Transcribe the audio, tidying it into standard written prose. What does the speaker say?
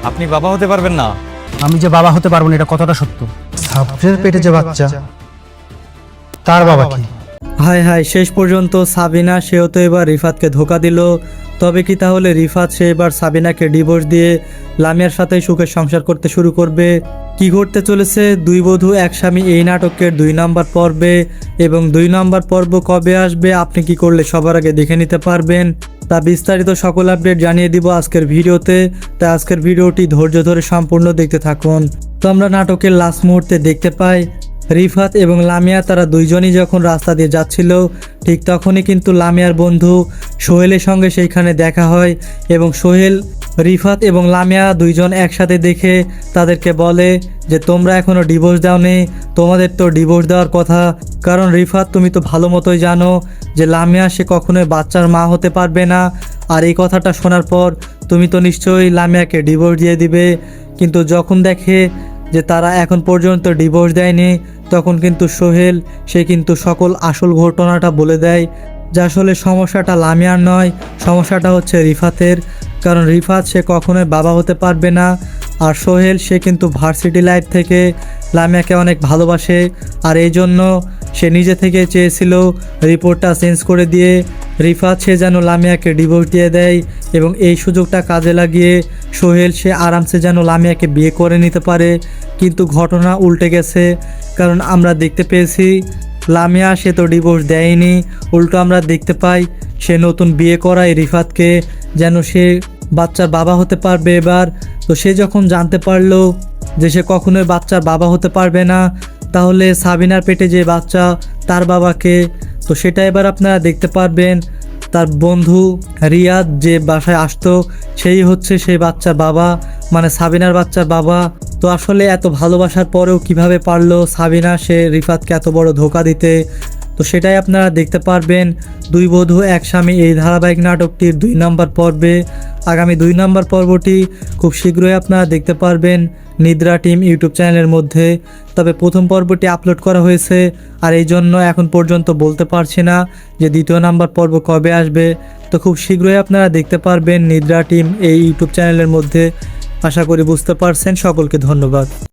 আপনি বাবা হতে পারবেন না। আমি যে বাবা হতে পারবো না এটা কতটা সত্য? সাবরের পেটে যে বাচ্চা, তার বাবা কি? হায় হায়, শেষ পর্যন্ত সাবিনা সেও তো এবার রিফাতকে ধোকা দিল। তবে কি তাহলে রিফাত সে এবার সাবিনাকে ডিভোর্স দিয়ে লামিয়ার সাথে সুখে সংসার করতে শুরু করবে? কি ঘটতে চলেছে দুই বধূ এক স্বামী এই নাটকের 2 নম্বর পর্বে, এবং 2 নম্বর পর্ব কবে আসবে, আপনি কি করলে সবার আগে দেখে নিতে পারবেন, তা বিস্তারিত সকল আপডেট জানিয়ে দিব আজকের ভিডিওতে। তাই আজকের ভিডিওটি ধৈর্য ধরে সম্পূর্ণ দেখতে থাকুন। তো আমরা নাটকের লাস্ট মুহূর্তে দেখতে পাই রিফাত এবং লামিয়া তারা দুইজনই যখন রাস্তা দিয়ে যাচ্ছিল, ঠিক তখনই কিন্তু লামিয়ার বন্ধু সোহেলের সঙ্গে সেইখানে দেখা হয়, এবং সোহেল রিফাত এবং লামিয়া দুইজন একসাথে দেখে তাদেরকে বলে যে তোমরা এখনও ডিভোর্স দাওনি, তোমাদের তো ডিভোর্স দেওয়ার কথা। কারণ রিফাত, তুমি তো ভালো মতোই জানো যে লামিয়া সে কখনোই বাচ্চার মা হতে পারবে না। আর এই কথাটা শোনার পর তুমি তো নিশ্চয়ই লামিয়াকে ডিভোর্স দিয়ে দিবে। কিন্তু যখন দেখে যে তারা এখন পর্যন্ত ডিভোর্স দেয়নি, তখন কিন্তু সোহেল সে কিন্তু সকল আসল ঘটনাটা বলে দেয় যে আসলে সমস্যাটা লামিয়ার নয়, সমস্যাটা হচ্ছে রিফাতের। কারণ রিফাত সে কখনোই বাবা হতে পারবে না। আর সোহেল সে কিন্তু ভার্সিটি লাইফ থেকে লামিয়াকে অনেক ভালোবাসে, আর এই জন্য সে নিজে থেকে চেয়েছিল রিপোর্টটা চেঞ্জ করে দিয়ে রিফাত সে যেন লামিয়াকে ডিভোর্স দিয়ে দেয়, এবং এই সুযোগটা কাজে লাগিয়ে সোহেল সে আরামসে যেন লামিয়াকে বিয়ে করে নিতে পারে। কিন্তু ঘটনা উল্টে গেছে, কারণ আমরা দেখতে পেয়েছি লামিয়া সে তো ডিভোর্স দেয়নি, উল্টো আমরা দেখতে পাই সে নতুন বিয়ে করায় রিফাতকে, যেন সে বাচ্চার বাবা হতে পারবে এবার। তো সে যখন জানতে পারলো যে সে কখনোই বাচ্চার বাবা হতে পারবে না, তাহলে সাবিনার পেটে যে বাচ্চা তার বাবাকে, তো সেটা এবার আপনারা দেখতে পারবেন। তার বন্ধু রিয়াদ যে বাসায় আসতো সেই হচ্ছে সেই বাচ্চার বাবা, মানে সাবিনার বাচ্চার বাবা। তো আসলে এত ভালোবাসার পরেও কিভাবে পারলো সাবিনা সে রিফাতকে এত বড় ধোকা দিতে, তো সেটাই আপনারা দেখতে পারবেন দুই বধূ এক স্বামী এই ধারাবাহিক নাটকটির 2 নম্বর পর্বে। আগামী 2 নম্বর পর্বটি খুব শীঘ্রই আপনারা দেখতে পারবেন নিদ্রা টিম ইউটিউব চ্যানেলের মধ্যে। তবে প্রথম পর্বটি আপলোড করা হয়েছে, আর এই জন্য এখন পর্যন্ত বলতে পারছি না যে 2য় নম্বর পর্ব কবে আসবে। তো খুব শীঘ্রই আপনারা দেখতে পারবেন নিদ্রা টিম এই ইউটিউব চ্যানেলের মধ্যে। আশা করি বুঝতে পারছেন। সকলকে ধন্যবাদ।